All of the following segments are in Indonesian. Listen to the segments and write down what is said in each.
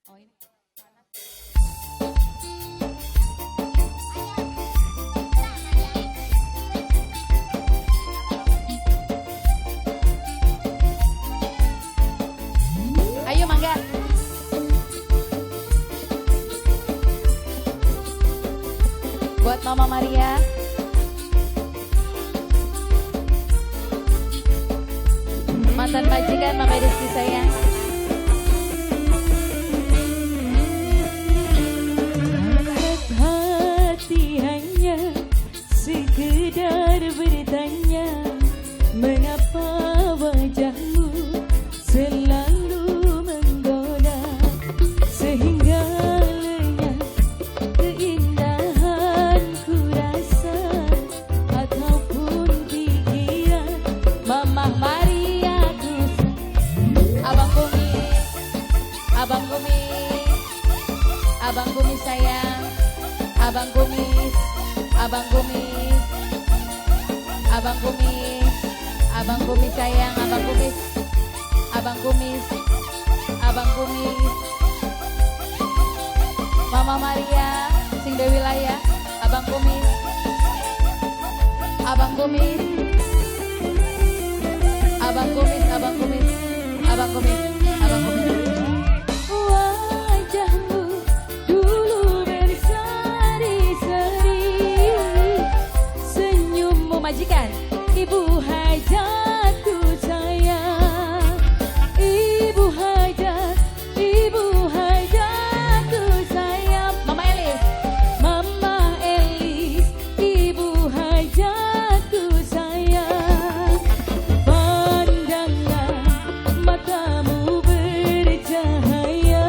Oh ini. Ayo mangga. Buat Mama Maria. Mantan majikan Mama Rizky sayang. Hati hanya sekedar bertanya, mengapa wajahmu selalu menggoda, sehingga lenyap keindahan ku rasa ataupun pikiran. Mama Maria ku Abang Kumis, Abang Kumis, Abang Kumis sayang, Abang Kumis, Abang Kumis, Abang Kumis, Abang Kumis sayang, Abang Kumis, Abang Kumis, Abang Kumis, Mama Maria, sing Dewi Laya, Abang Kumis, Abang Kumis, Abang Kumis, Abang Kumis, Abang Kumis, Abang Kumis. Wajahmu dulu berseri-seri, senyummu Majikan, ibu hajatku sayang, ibu hajatku sayang. Mama Elis, Mama Elis, ibu hajatku sayang. Pandangan matamu bercahaya,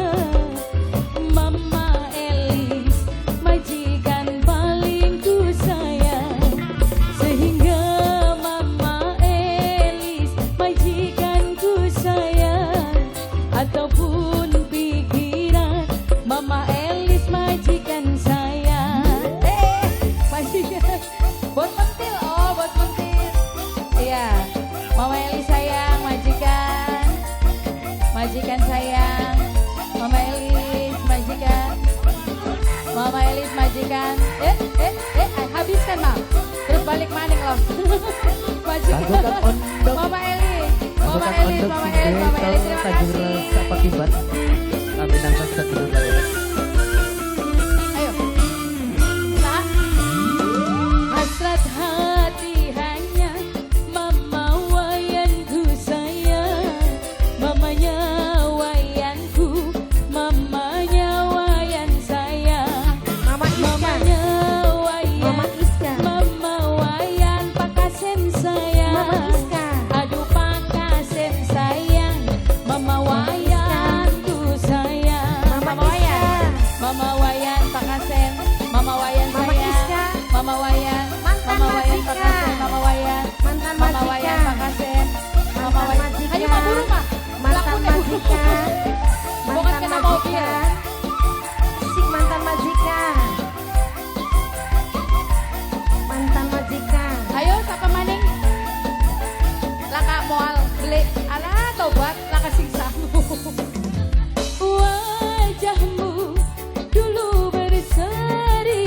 Mama Elis, majikan paling ku sayang. Sehingga Mama Elis, majikan ku sayang, ataupun pikiran, Mama Elis, majikan sayang. majikan, buat pentil, oh buat pentil. Iya, Mama Elis sayang, majikan, majikan sayang, Mama Elis, majikan, Mama Elis, majikan. Habiskan Mam, terus balik maning loh. Majikan, Mama Elis, Mama Elis, Mama Elis, Mama Elis, terima kasih. Sapakibat kami nangsa sedulur kalian. Ayo, Sa. Hasrat hati hanya Mama wayanku sayang, mamanya wayanku, mamanya wayan sayang. Mamanya wayan, Mama Iska. Mama wayan pakasen sayang. Mama Iska. Aduh pakasen sayang, Mama wayanku sayang. Mama Wayan, Mama Wayan Pakasen, Mama Wayan Mama sayang, Iska. Mama Wayan, Mantan Mama Wayan majikan. Pakasen, Mama Wayan, Mantan Mama Wayan majikan. Pakasen, Mama Mantan Wayan. majikan. Ayo Pak Guru mah, Mantan majikan. Bukan Mantan kena mobil. majikan. Sik mantan majikan. Mantan majikan. Ayo siapa maning? Laka moal beli, alah tobat laka siksamu. Wajahmu dulu berseri-seri,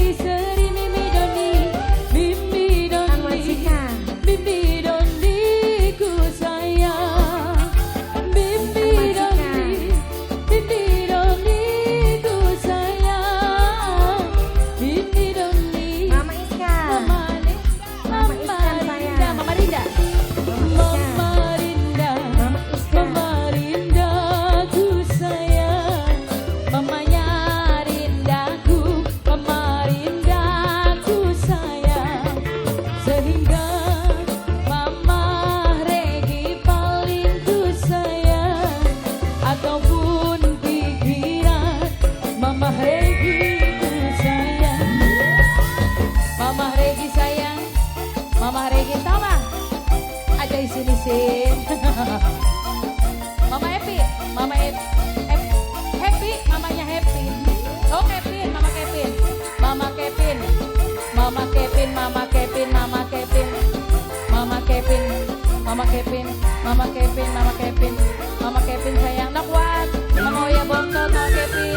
Mimi Doni, Mimi Mantan Doni, majikan. Mimi Doni ku sayang, Mimi Doni, Mimi Doni ku sayang, Mimi Doni. Mama Iska. Mama Mama Iska sayang. Mama Rinda, Mama Rinda, Mama Iska. Mama Rinda ku sayang, mamanya Rindaku, Mama Rindaku sayang. Sehingga Mama Regi paling ku sayang, ataupun pikiran, Mama Regi ku sayang. Mama Regi sayang, Mama Regi sama. Aja isin-isin. Mama Happy, Mama Happy, mamanya Happy. Oh Kevin, Mama Kevin, Mama Kevin, Mama Kevin, Mama Kevin, Mama Kevin, Mama Kevin, Mama Kevin, Mama Kevin, Mama Kevin, Mama Kevin sayang nak kuat. Mama Oya Bontot, Mama Kevin.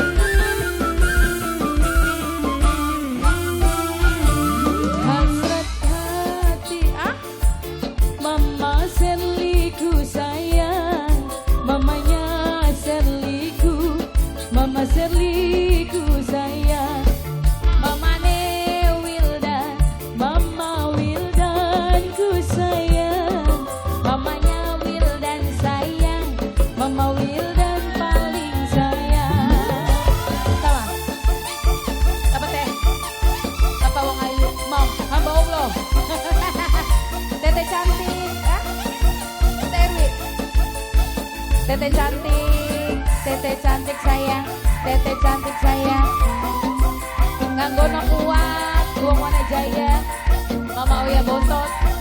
Serliku, Mama Serliku sayang. Mamane Wildan, Mama Wildan ku sayang. Mamanya Wildan sayang, Mama Wildan paling sayang. Tawa, apa teh? Apa wong ayu? Mau hamba Allah. Tete cantik, ah? Tete Erwin. Tete cantik sayang, Tete cantik sayang. Nganggono kuat, gua mana jaya, Mama Oya bontot.